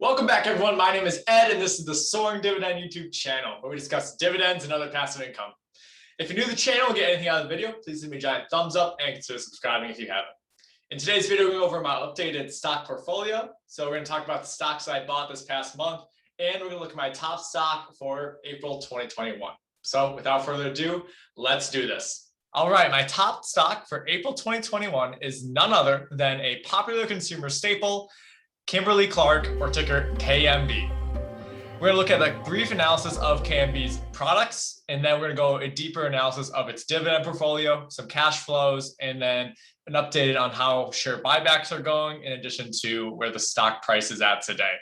Welcome back, everyone. My name is Ed, and this is the Soaring Dividend YouTube channel, where we discuss dividends and other passive income. If you're new to the channel and get anything out of the video, please leave me a giant thumbs up and consider subscribing if you haven't. In today's video, we're going over my updated stock portfolio. So we're going to talk about the stocks I bought this past month, and we're going to look at my top stock for April 2021. So without further ado, let's do this. All right, my top stock for April 2021 is none other than a popular consumer staple, Kimberly Clark, or ticker KMB. We're gonna look at a brief analysis of KMB's products, and then we're gonna go a deeper analysis of its dividend portfolio, some cash flows, and then an update on how share buybacks are going, in addition to where the stock price is at today.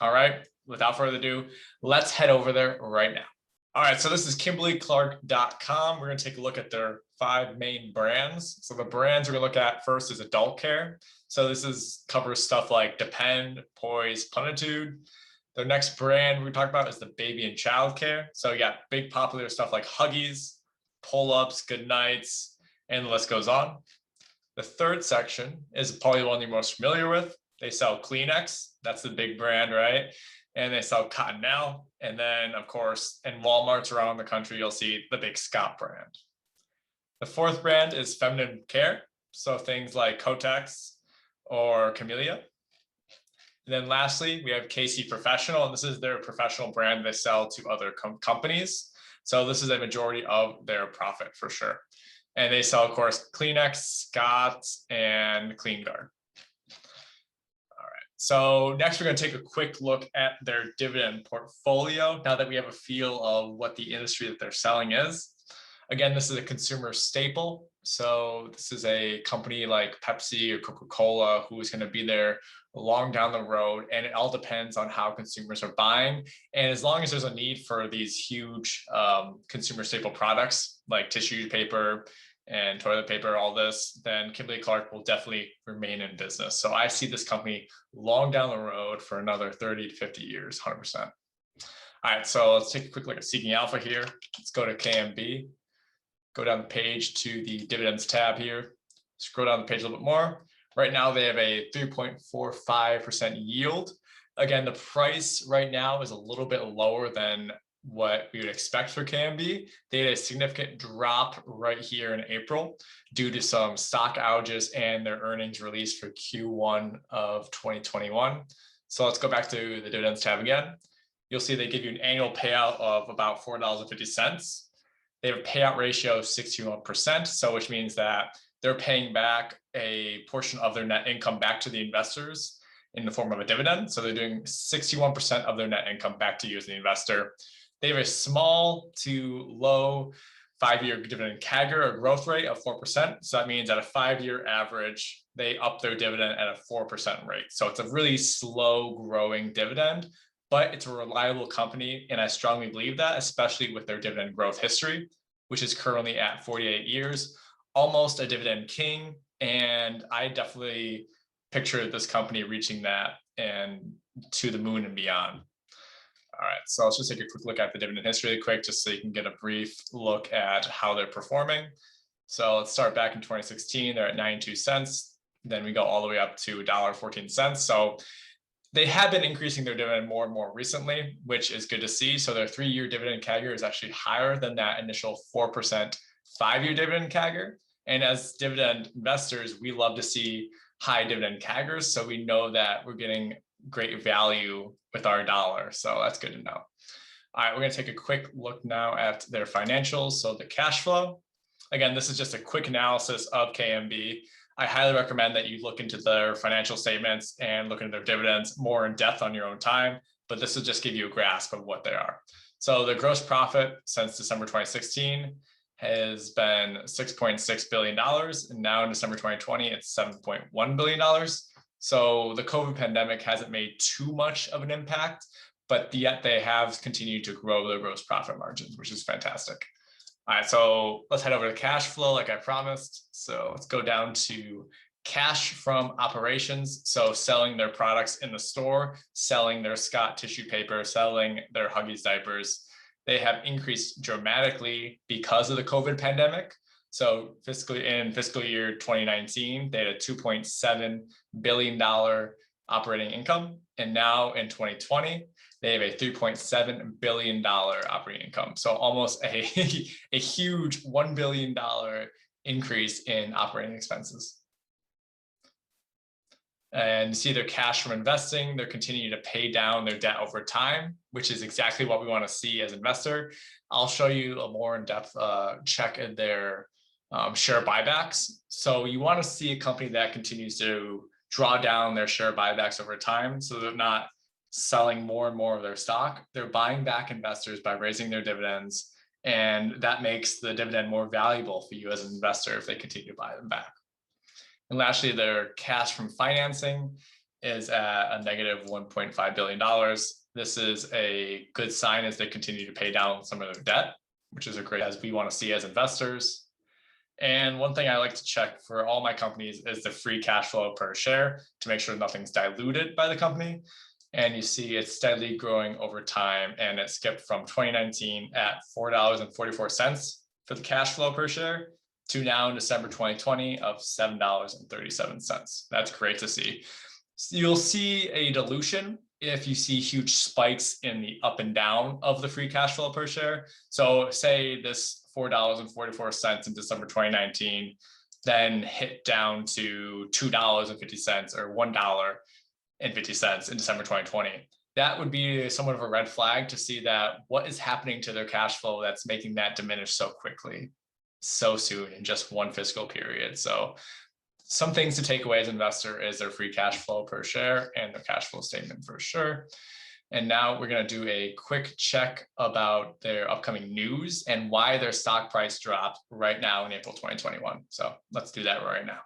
All right, without further ado, let's head over there right now. All right, so this is KimberlyClark.com. We're gonna take a look at their 5 main brands. So the brands we're gonna look at first is adult care. So this covers stuff like Depend, Poise, Plenitude. The next brand we talk about is the baby and child care. So yeah, big popular stuff like Huggies, Pull-Ups, Good Nights, and the list goes on. The third section is probably one you're most familiar with. They sell Kleenex, that's the big brand, right? And they sell Cottonelle. And then of course, in Walmarts around the country, you'll see the big Scott brand. The fourth brand is feminine care. So things like Kotex or Camellia. And then lastly, we have KC Professional, and this is their professional brand they sell to other companies. So this is a majority of their profit for sure. And they sell, of course, Kleenex, Scott, and KleenGuard. All right, so next we're going to take a quick look at their dividend portfolio now that we have a feel of what the industry that they're selling is. Again, this is a consumer staple. So this is a company like Pepsi or Coca-Cola who is going to be there long down the road. And it all depends on how consumers are buying. And as long as there's a need for these huge consumer staple products like tissue paper and toilet paper, all this, then Kimberly Clark will definitely remain in business. So I see this company long down the road for another 30 to 50 years, 100%. All right, so let's take a quick look at Seeking Alpha here. Let's go to KMB. Go down the page to the dividends tab here. Scroll down the page a little bit more. Right now, they have a 3.45% yield. Again, the price right now is a little bit lower than what we would expect for KMB. They had a significant drop right here in April due to some stock outages and their earnings release for Q1 of 2021. So let's go back to the dividends tab again. You'll see they give you an annual payout of about $4.50. They have a payout ratio of 61%, so which means that they're paying back a portion of their net income back to the investors in the form of a dividend. So they're doing 61% of their net income back to you as the investor. They have a small to low 5-year dividend CAGR, or growth rate of 4%. So that means at a 5-year average, they up their dividend at a 4% rate. So it's a really slow growing dividend, but it's a reliable company. And I strongly believe that, especially with their dividend growth history, which is currently at 48 years, almost a dividend king. And I definitely picture this company reaching that and to the moon and beyond. All right, so let's just take a quick look at the dividend history really quick, just so you can get a brief look at how they're performing. So let's start back in 2016, they're at 92 cents. Then we go all the way up to $1.14. So they have been increasing their dividend more and more recently, which is good to see. So their 3-year dividend CAGR is actually higher than that initial 4% 5-year dividend CAGR. And as dividend investors, we love to see high dividend CAGRs. So we know that we're getting great value with our dollar. So that's good to know. All right, we're going to take a quick look now at their financials. So the cash flow. Again, this is just a quick analysis of KMB. I highly recommend that you look into their financial statements and look into their dividends more in depth on your own time, but this will just give you a grasp of what they are. So the gross profit since December 2016 has been $6.6 billion. And now in December 2020, it's $7.1 billion. So the COVID pandemic hasn't made too much of an impact, but yet they have continued to grow their gross profit margins, which is fantastic. All right, so let's head over to cash flow like I promised. So let's go down to cash from operations. So selling their products in the store, selling their Scott tissue paper, selling their Huggies diapers. They have increased dramatically because of the COVID pandemic. So in fiscal year 2019, they had a $2.7 billion operating income. And now in 2020, they have a $3.7 billion operating income. So almost a huge $1 billion increase in operating expenses. And you see their cash from investing, they're continuing to pay down their debt over time, which is exactly what we want to see as an investor. I'll show you a more in-depth check of their share buybacks. So you want to see a company that continues to draw down their share buybacks over time. So they're not selling more and more of their stock. They're buying back investors by raising their dividends. And that makes the dividend more valuable for you as an investor if they continue to buy them back. And lastly, their cash from financing is at a negative $1.5 billion. This is a good sign as they continue to pay down some of their debt, which is a great as we want to see as investors. And one thing I like to check for all my companies is the free cash flow per share to make sure nothing's diluted by the company. And you see it's steadily growing over time, and it skipped from 2019 at $4.44 for the cash flow per share to now in December 2020 of $7.37. That's great to see. So you'll see a dilution if you see huge spikes in the up and down of the free cash flow per share. So say this $4.44 in December 2019, then hit down to $2.50 or $1.50 in December 2020. That would be somewhat of a red flag to see that what is happening to their cash flow that's making that diminish so quickly, so soon in just one fiscal period. So some things to take away as an investor is their free cash flow per share and their cash flow statement for sure. And now we're going to do a quick check about their upcoming news and why their stock price dropped right now in April 2021. So let's do that right now.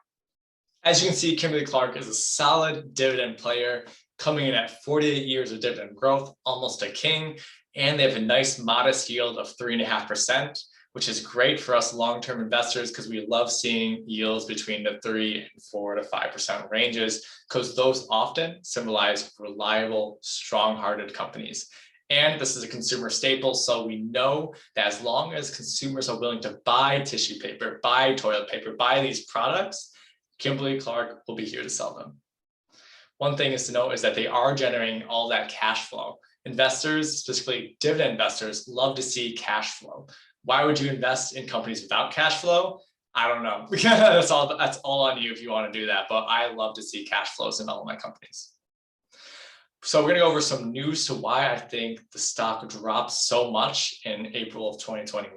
As you can see, Kimberly Clark is a solid dividend player coming in at 48 years of dividend growth, almost a king. And they have a nice modest yield of 3.5%. Which is great for us long-term investors because we love seeing yields between the 3 and 4 to 5% ranges, because those often symbolize reliable, strong-hearted companies. And this is a consumer staple, so we know that as long as consumers are willing to buy tissue paper, buy toilet paper, buy these products, Kimberly Clark will be here to sell them. One thing is to note is that they are generating all that cash flow. Investors, specifically dividend investors, love to see cash flow. Why would you invest in companies without cash flow? I don't know. That's all on you if you want to do that. But I love to see cash flows in all of my companies. So we're going to go over some news to why I think the stock dropped so much in April of 2021.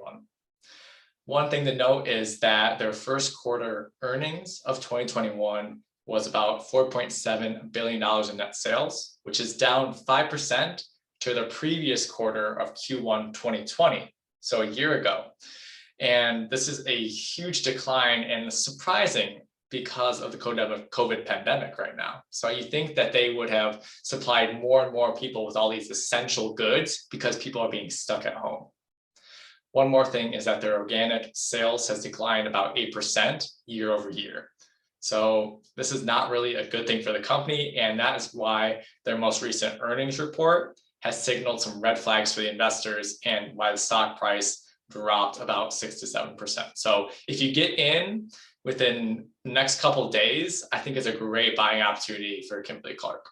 One thing to note is that their first quarter earnings of 2021 was about $4.7 billion in net sales, which is down 5% to the previous quarter of Q1 2020. So a year ago. And this is a huge decline and surprising because of the COVID pandemic right now. So you think that they would have supplied more and more people with all these essential goods because people are being stuck at home. One more thing is that their organic sales has declined about 8% year over year. So this is not really a good thing for the company. And that is why their most recent earnings report has signaled some red flags for the investors and why the stock price dropped about 6 to 7%. So if you get in within the next couple of days, I think it's a great buying opportunity for Kimberly Clark.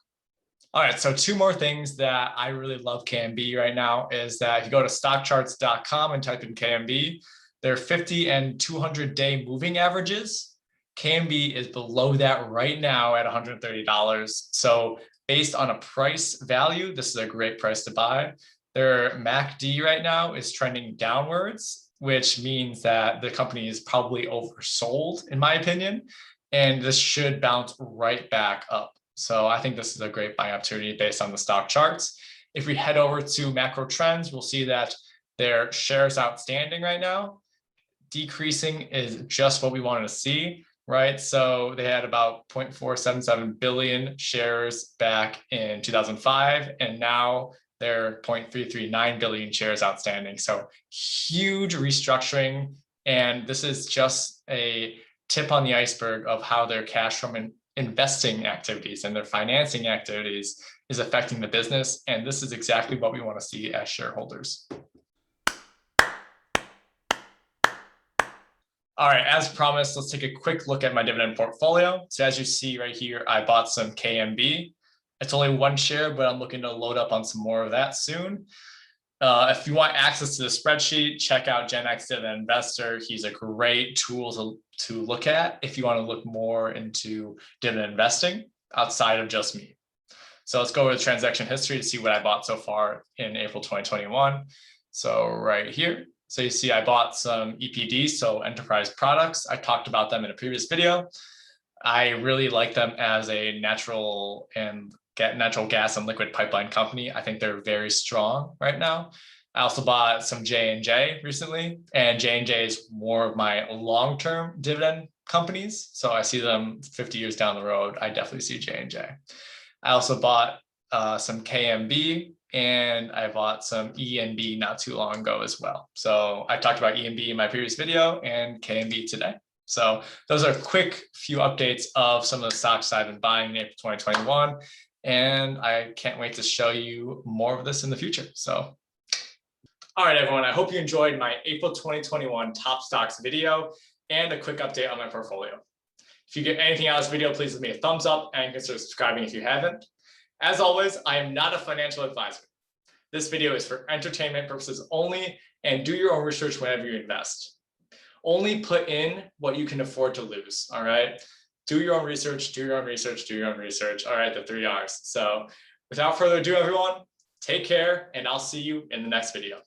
All right, so two more things that I really love KMB right now is that if you go to stockcharts.com and type in KMB, their 50 and 200-day moving averages, KMB is below that right now at $130. So based on a price value, this is a great price to buy. Their MACD right now is trending downwards, which means that the company is probably oversold, in my opinion, and this should bounce right back up. So I think this is a great buying opportunity based on the stock charts. If we head over to macro trends, we'll see that their shares outstanding right now decreasing is just what we wanted to see. Right, so they had about 0.477 billion shares back in 2005, and now they're 0.339 billion shares outstanding. So huge restructuring, and this is just a tip on the iceberg of how their cash from investing activities and their financing activities is affecting the business, and this is exactly what we want to see as shareholders. All right, as promised, let's take a quick look at my dividend portfolio. So as you see right here, I bought some KMB. It's only one share, but I'm looking to load up on some more of that soon. If you want access to the spreadsheet, check out Gen X Dividend Investor. He's a great tool to look at if you want to look more into dividend investing outside of just me. So let's go over the transaction history to see what I bought so far in April 2021. So right here, so you see I bought some EPD, so enterprise products. I talked about them in a previous video. I really like them as a natural gas and liquid pipeline company. I think they're very strong right now. I also bought some J&J recently, and J&J is more of my long-term dividend companies. So I see them 50 years down the road. I definitely see J&J. I also bought some KMB, and I bought some ENB not too long ago as well. So I talked about ENB in my previous video and KMB today. So those are quick few updates of some of the stocks I've been buying in April 2021. And I can't wait to show you more of this in the future. So, all right, everyone, I hope you enjoyed my April 2021 top stocks video and a quick update on my portfolio. If you get anything out of this video, please give me a thumbs up and consider subscribing if you haven't. As always, I am not a financial advisor. This video is for entertainment purposes only, and do your own research whenever you invest. Only put in what you can afford to lose, all right? Do your own research, do your own research, do your own research. All right, the 3 R's. So without further ado, everyone, take care, and I'll see you in the next video.